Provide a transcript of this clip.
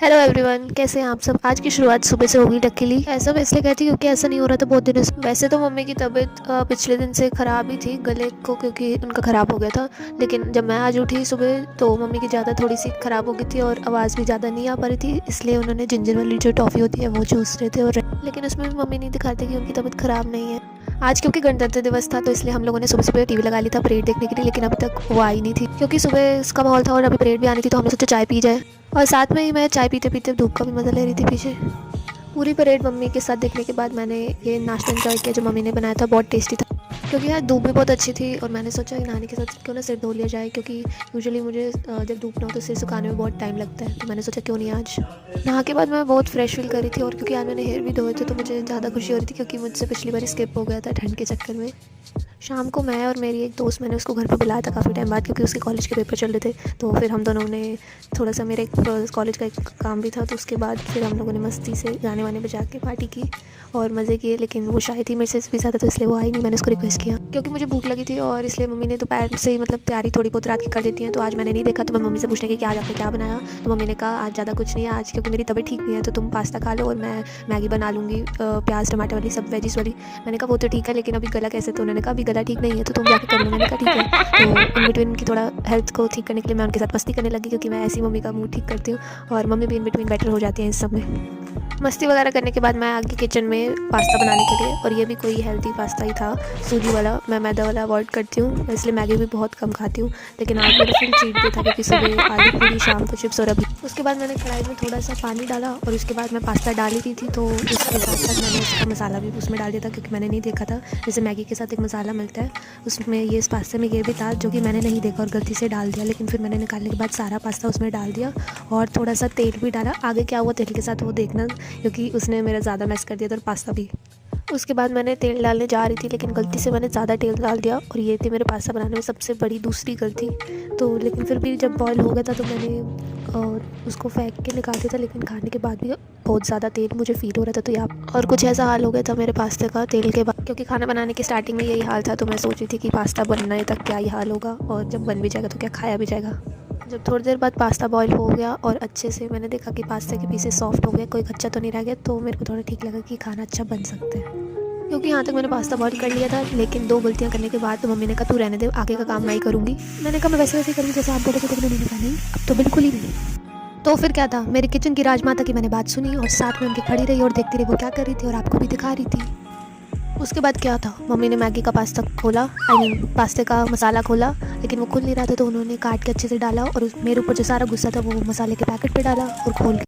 Hello everyone, कैसे हैं आप सब। आज की शुरुआत सुबह से होगी लकीली। ऐसा मैं इसलिए कहती हूँ क्योंकि ऐसा नहीं हो रहा था बहुत दिनों से। वैसे तो मम्मी की तबीयत पिछले दिन से ख़राब ही थी, गले को क्योंकि उनका ख़राब हो गया था। लेकिन जब मैं आज उठी सुबह तो मम्मी की ज़्यादा थोड़ी सी ख़राब हो गई थी और आवाज़ भी ज़्यादा नहीं आ पा रही थी, इसलिए उन्होंने जिंजर वाली जो टॉफ़ी होती है वो चूस रहे थे। और लेकिन उसमें भी मम्मी नहीं दिखाते कि उनकी तबीयत ख़राब नहीं है। आज क्योंकि गणतंत्र दिवस था तो इसलिए हम लोगों ने सुबह सुबह टीवी लगा ली था परेड देखने के लिए, लेकिन अभी तक वो आई नहीं थी क्योंकि सुबह इसका माहौल था और अभी परेड भी आनी थी, तो हमने सोचा चाय पी जाए। और साथ में ही मैं चाय पीते पीते धूप का भी मज़ा ले रही थी पीछे। पूरी परेड मम्मी के साथ देखने के बाद मैंने ये नाश्ता एंजॉय किया जो मम्मी ने बनाया था, बहुत टेस्टी था। क्योंकि यार धूप भी बहुत अच्छी थी और मैंने सोचा कि नानी के साथ क्यों ना सिर धो लिया जाए, क्योंकि यूजुअली मुझे जब धूप ना हो तो सिर सुखाने में बहुत टाइम लगता है, तो मैंने सोचा क्यों नहीं आज। नहा के बाद मैं बहुत फ्रेश फील कर रही थी और क्योंकि आज मैंने हेयर भी धोए थे तो मुझे ज़्यादा खुशी हो रही थी, क्योंकि मुझसे पिछली बार स्किप हो गया था ठंड के चक्कर में। शाम को मैं और मेरी एक दोस्त, मैंने उसको घर पे बुलाया था काफ़ी टाइम बाद क्योंकि उसके कॉलेज के पेपर चल रहे थे। तो फिर हम दोनों ने थोड़ा सा, मेरे एक कॉलेज का एक काम भी था, तो उसके बाद फिर हम लोगों ने मस्ती से गाने वाने बजा के पार्टी की और मज़े किए। लेकिन वो शायद ही मेरे से भी ज़्यादा, तो इसलिए वो आई नहीं। मैंने उसको रिक्वेस्ट किया क्योंकि मुझे भूख लगी थी और इसलिए मम्मी ने दोपहर से ही मतलब तैयारी थोड़ी बहुत रात की कर देती हैं, तो आज मैंने नहीं देखा। तो मैं मम्मी से पूछने की कि आज आपने क्या बनाया, तो मम्मी ने कहा आज ज़्यादा कुछ नहीं है, आज क्योंकि मेरी तबीयत ठीक नहीं है तो तुम पास्ता खा लो और मैं मैगी बना लूँगी, प्याज टमाटर वाली सब वेजिस वाली। मैंने कहा वो तो ठीक है, लेकिन अभी गला कैसे, तो उन्होंने कहा अभी गला ठीक नहीं है तो तुम जाके कर लो। मैंने कहा ठीक है। तो इन बिटवीन की थोड़ा हेल्थ को ठीक करने के लिए मैं उनके साथ मस्ती करने लगी, क्योंकि मैं ऐसी मम्मी का मूड ठीक करती हूँ और मम्मी भी इन बिटवीन बेटर हो जाती हैं इस सब में। मस्ती वगैरह करने के बाद मैं आगे किचन में पास्ता बनाने के लिए, और ये भी कोई हेल्दी पास्ता ही था, सूजी वाला। मैं मैदा वाला अवॉइड करती हूँ, इसलिए मैगी भी बहुत कम खाती हूँ। लेकिन आज मेरा फुल चीट डे था क्योंकि सुबह आलू पूरी, शाम को चिप्स और अभी। उसके बाद मैंने कढ़ाई में थोड़ा सा पानी डाला और उसके बाद मैं पास्ता डाल ही दी थी, तो उसके साथ साथ मैंने उसका मसाला भी उसमें डाल दिया था, क्योंकि मैंने नहीं देखा था जैसे मैगी के साथ एक मसाला मिलता है उसमें, ये इस पास्ते में ये भी था जो कि मैंने नहीं देखा और गलती से डाल दिया। लेकिन फिर मैंने निकालने के बाद सारा पास्ता उसमें डाल दिया और थोड़ा सा तेल भी डाला। आगे क्या हुआ तेल के साथ वो देखना, क्योंकि उसने मेरा ज़्यादा मैस कर दिया था और पास्ता भी। उसके बाद मैंने तेल डालने जा रही थी लेकिन गलती से मैंने ज़्यादा तेल डाल दिया, और ये थी मेरे पास्ता बनाने में सबसे बड़ी दूसरी गलती। तो लेकिन फिर भी जब बॉयल हो गया था तो मैंने उसको फेंक के निकाल दिया था, लेकिन खाने के बाद भी बहुत ज़्यादा तेल मुझे फील हो रहा था। तो यहाँ और कुछ ऐसा हाल हो गया था मेरे पास्ते का तेल के बाद, क्योंकि खाना बनाने की स्टार्टिंग में यही हाल था। तो मैं सोच रही थी कि पास्ता बनने तक क्या ही हाल होगा और जब बन भी जाएगा तो क्या खाया भी जाएगा। जब थोड़ी देर बाद पास्ता बॉईल हो गया और अच्छे से मैंने देखा कि पास्ता के पीसेस सॉफ्ट हो गए, कोई कच्चा तो नहीं रह गया, तो मेरे को थोड़ा ठीक लगा कि खाना अच्छा बन सकता है। क्योंकि यहाँ तक मैंने पास्ता बॉईल कर लिया था, लेकिन 2 गलतियाँ करने के बाद तो मम्मी ने कहा तू रहने दे, आगे का काम मैं ही करूँगी। मैंने कहा मैं वैसे वैसे करूँगी जैसे आप बोले थे, लेकिन मैंने कहा नहीं, अब तो बिल्कुल ही नहीं। तो फिर क्या था, मेरे किचन की राजमाता की मैंने बात सुनी और साथ में उनकी खड़ी रही और देखती रही वो क्या कर रही थी और आपको भी दिखा रही थी। उसके बाद क्या था, मम्मी ने मैगी का पास्ता खोला, आई मीन पास्ते का मसाला खोला, लेकिन वो खुल नहीं रहा था, तो उन्होंने काट के अच्छे से डाला और मेरे ऊपर जो सारा गुस्सा था वो मसाले के पैकेट पे डाला और खोल के